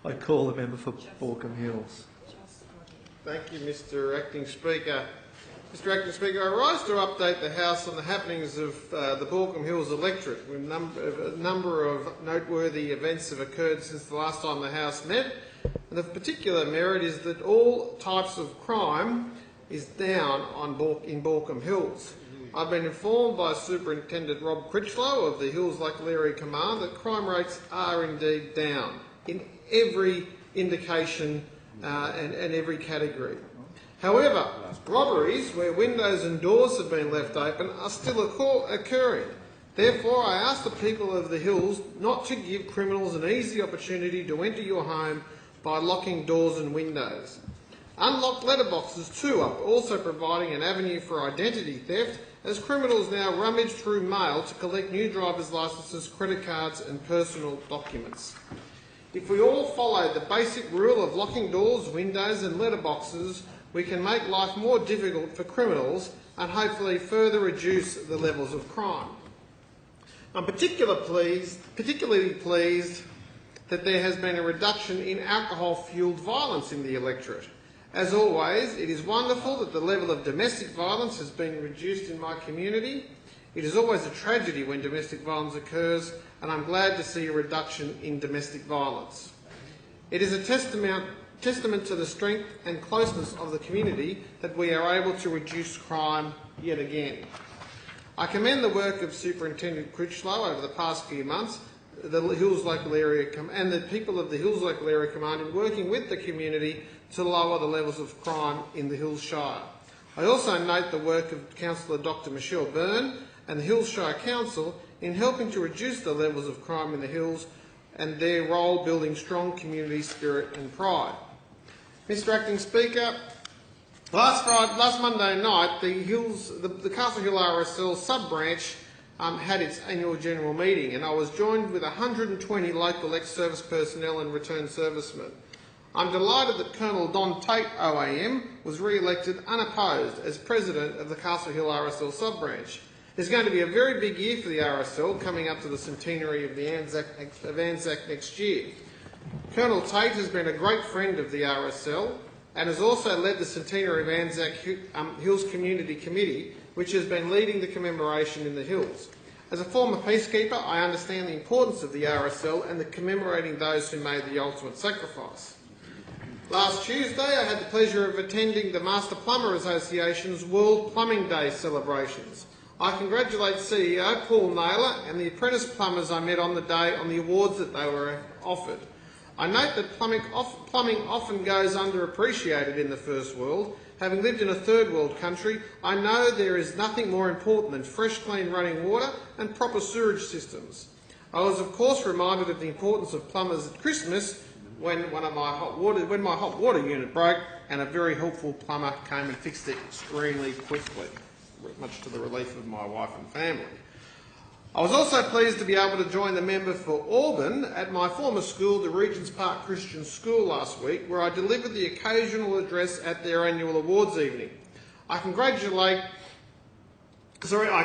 I call the member for Baulkham Hills. Thank you, Mr Acting Speaker. Mr Acting Speaker, I rise to update the House on the happenings of the Baulkham Hills Electorate. A number of noteworthy events have occurred since the last time the House met, and of particular merit is that all types of crime is down in Baulkham Hills. I've been informed by Superintendent Rob Critchlow of the Hills Local Area Command that crime rates are indeed down in every indication and every category. However, robberies where windows and doors have been left open are still occurring. Therefore, I ask the people of the Hills not to give criminals an easy opportunity to enter your home by locking doors and windows. Unlocked letterboxes too are also providing an avenue for identity theft, as criminals now rummage through mail to collect new driver's licences, credit cards and personal documents. If we all follow the basic rule of locking doors, windows and letterboxes, we can make life more difficult for criminals and hopefully further reduce the levels of crime. I'm particularly pleased that there has been a reduction in alcohol-fuelled violence in the electorate. As always, it is wonderful that the level of domestic violence has been reduced in my community. It is always a tragedy when domestic violence occurs, and I'm glad to see a reduction in domestic violence. It is a testament to the strength and closeness of the community that we are able to reduce crime yet again. I commend the work of Superintendent Critchlow over the past few months, the Hills Local Area and the people of the Hills Local Area Command in working with the community to lower the levels of crime in the Hills Shire. I also note the work of Councillor Dr Michelle Byrne and the Hills Shire Council in helping to reduce the levels of crime in the Hills and their role building strong community spirit and pride. Mr Acting Speaker, last Monday night the Castle Hill RSL sub-branch had its annual general meeting, and I was joined with 120 local ex-service personnel and returned servicemen. I'm delighted that Colonel Don Tate OAM was re-elected unopposed as President of the Castle Hill RSL sub-branch. It's going to be a very big year for the RSL, coming up to the centenary of Anzac next year. Colonel Tate has been a great friend of the RSL and has also led the centenary of Anzac Hills Community Committee, which has been leading the commemoration in the Hills. As a former peacekeeper, I understand the importance of the RSL and the commemorating those who made the ultimate sacrifice. Last Tuesday, I had the pleasure of attending the Master Plumber Association's World Plumbing Day celebrations. I congratulate CEO Paul Naylor and the apprentice plumbers I met on the day on the awards that they were offered. I note that plumbing often goes underappreciated in the first world. Having lived in a third world country, I know there is nothing more important than fresh, clean running water and proper sewerage systems. I was of course reminded of the importance of plumbers at Christmas when my hot water unit broke and a very helpful plumber came and fixed it extremely quickly, much to the relief of my wife and family. I was also pleased to be able to join the member for Auburn at my former school, the Regents Park Christian School, last week, where I delivered the occasional address at their annual awards evening. I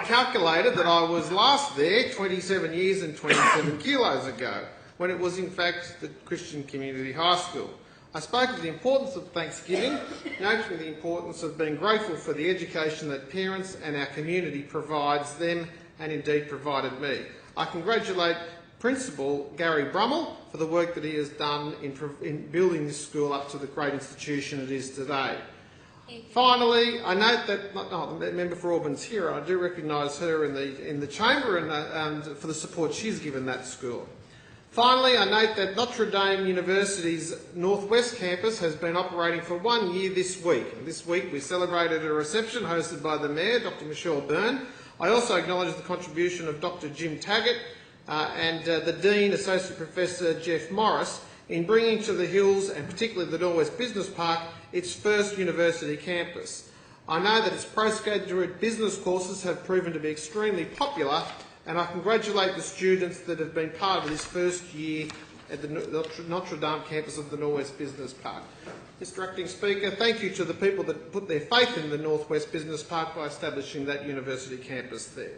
calculated that I was last there 27 years and 27 kilos ago, when it was in fact the Christian Community High School. I spoke of the importance of Thanksgiving, noting the importance of being grateful for the education that parents and our community provides them and indeed provided me. I congratulate Principal Gary Brummel for the work that he has done in building this school up to the great institution it is today. Finally, I note that the member for Auburn's here. I do recognise her in the chamber and for the support she's given that school. Finally, I note that Notre Dame University's Northwest campus has been operating for 1 year this week. And this week we celebrated a reception hosted by the Mayor, Dr Michelle Byrne. I also acknowledge the contribution of Dr Jim Taggart and the Dean, Associate Professor Jeff Morris, in bringing to the Hills, and particularly the Norwest Business Park, its first university campus. I know that its postgraduate business courses have proven to be extremely popular, and I congratulate the students that have been part of this first year at the Notre Dame campus of the Norwest Business Park. Mr Acting Speaker, thank you to the people that put their faith in the Northwest Business Park by establishing that university campus there.